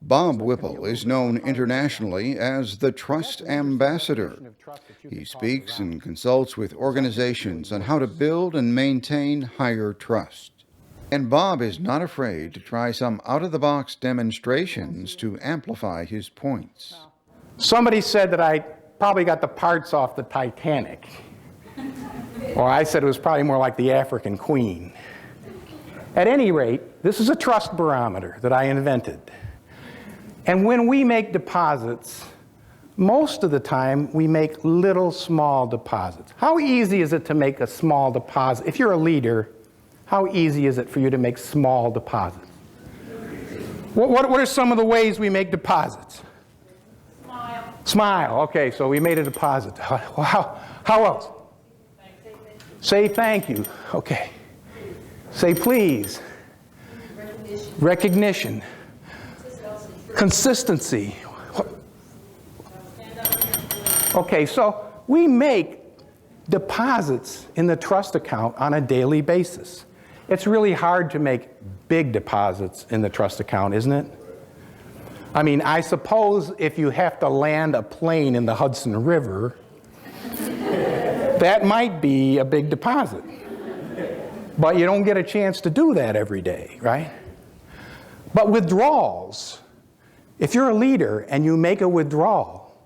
Bob Whipple is known internationally as the Trust Ambassador. He speaks and consults with organizations on how to build and maintain higher trust. And Bob is not afraid to try some out-of-the-box demonstrations to amplify his points. Somebody said that I probably got the parts off the Titanic. Or I said it was probably more like the African Queen. At any rate, this is a trust barometer that I invented. And when we make deposits, most of the time we make little small deposits. How easy is it to make a small deposit? If you're a leader, how easy is it for you to make small deposits? What are some of the ways we make deposits? Smile. Okay, so we made a deposit. How else? Say thank you. Okay. Say please. Recognition. Consistency. Okay, so we make deposits in the trust account on a daily basis. It's really hard to make big deposits in the trust account, isn't it? I mean, I suppose if you have to land a plane in the Hudson River, that might be a big deposit. But you don't get a chance to do that every day, right? But withdrawals, if you're a leader and you make a withdrawal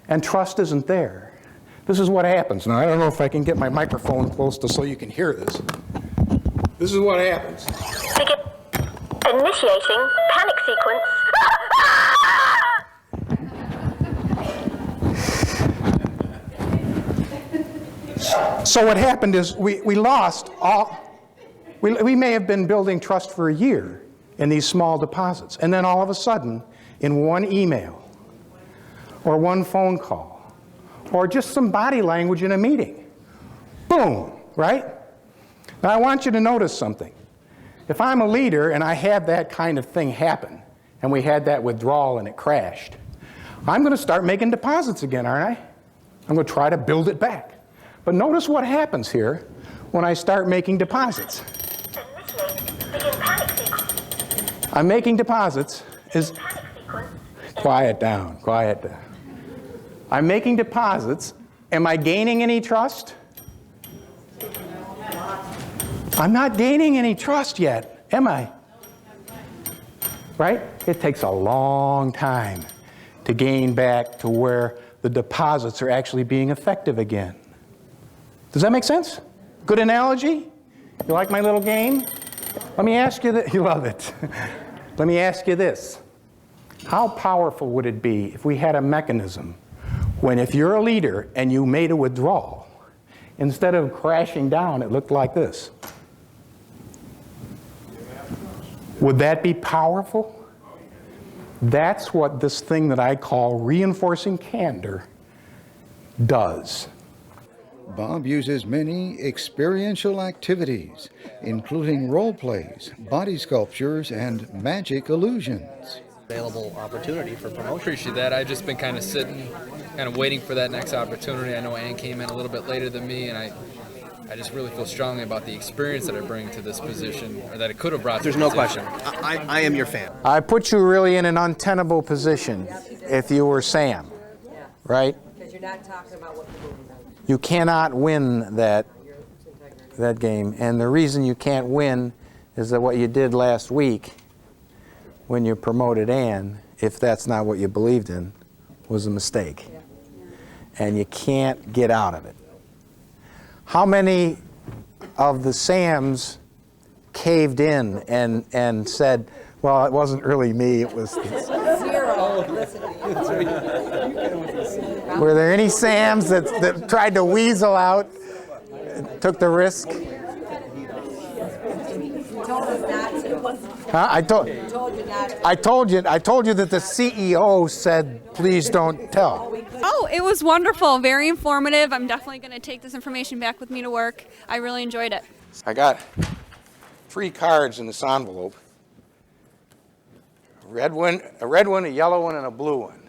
and trust isn't there, this is what happens. Now, I don't know if I can get my microphone close to so you can hear this. This is what happens. Initiating panic sequence. So what happened is we lost all, we may have been building trust for a year in these small deposits. And then all of a sudden, in one email, or one phone call, or just some body language in a meeting, boom, right? Now I want you to notice something. If I'm a leader and I had that kind of thing happen, and we had that withdrawal and it crashed, I'm going to start making deposits again, aren't I? I'm going to try to build it back. But notice what happens here when I start making deposits. I'm making deposits. Quiet down, quiet down. I'm making deposits. Am I gaining any trust? I'm not gaining any trust yet, am I? Right? It takes a long time to gain back to where the deposits are actually being effective again. Does that make sense? Good analogy? You like my little game? Let me ask you this. You love it. Let me ask you this. How powerful would it be if we had a mechanism when if you're a leader and you made a withdrawal, instead of crashing down, it looked like this? Would that be powerful? That's what this thing that I call reinforcing candor does. Bob uses many experiential activities, including role plays, body sculptures, and magic illusions. Available opportunity for promotion. Appreciate that. I've just been kind of sitting, kind of waiting for that next opportunity. I know Ann came in a little bit later than me, and I just really feel strongly about the experience that I bring to this position, or that it could have brought to this position. There's no question. I am your fan. I put you really in an untenable position if you were Sam, right? Because you're not talking about what you're doing. You cannot win that game. And the reason you can't win is that what you did last week when you promoted Ann, if that's not what you believed in, was a mistake. And you can't get out of it. How many of the Sams caved in and said, well, it wasn't really me, it was... Zero. Were there any Sams that tried to weasel out, took the risk? Huh? I told you that the CEO said, please don't tell. Oh, it was wonderful, very informative. I'm definitely going to take this information back with me to work. I really enjoyed it. I got 3 cards in this envelope. A red one, a yellow one, and a blue one.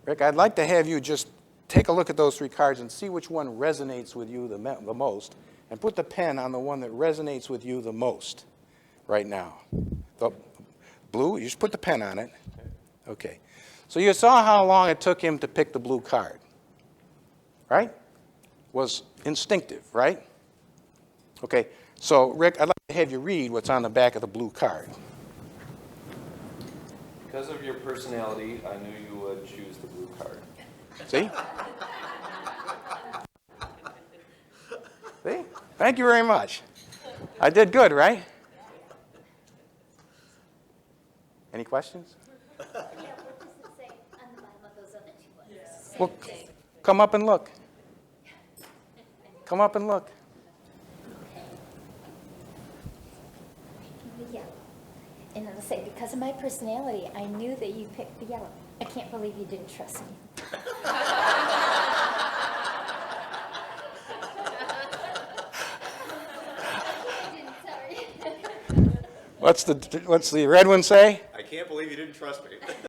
Rick, I'd like to have you just take a look at those 3 cards and see which one resonates with you the most, and put the pen on the one that resonates with you the most right now. The Blue, you just put the pen on it. Okay. So you saw how long it took him to pick the blue card, right? Was instinctive, right? Okay. So, Rick, I'd like to have you read what's on the back of the blue card. Because of your personality, I knew you would choose the blue card. See? See? Thank you very much. I did good, right? Any questions? Well, come up and look. Come up and look. The yellow. And it'll say, because of my personality, I knew that you picked the yellow. I can't believe you didn't trust me. What's the red one say? I can't believe you didn't trust me.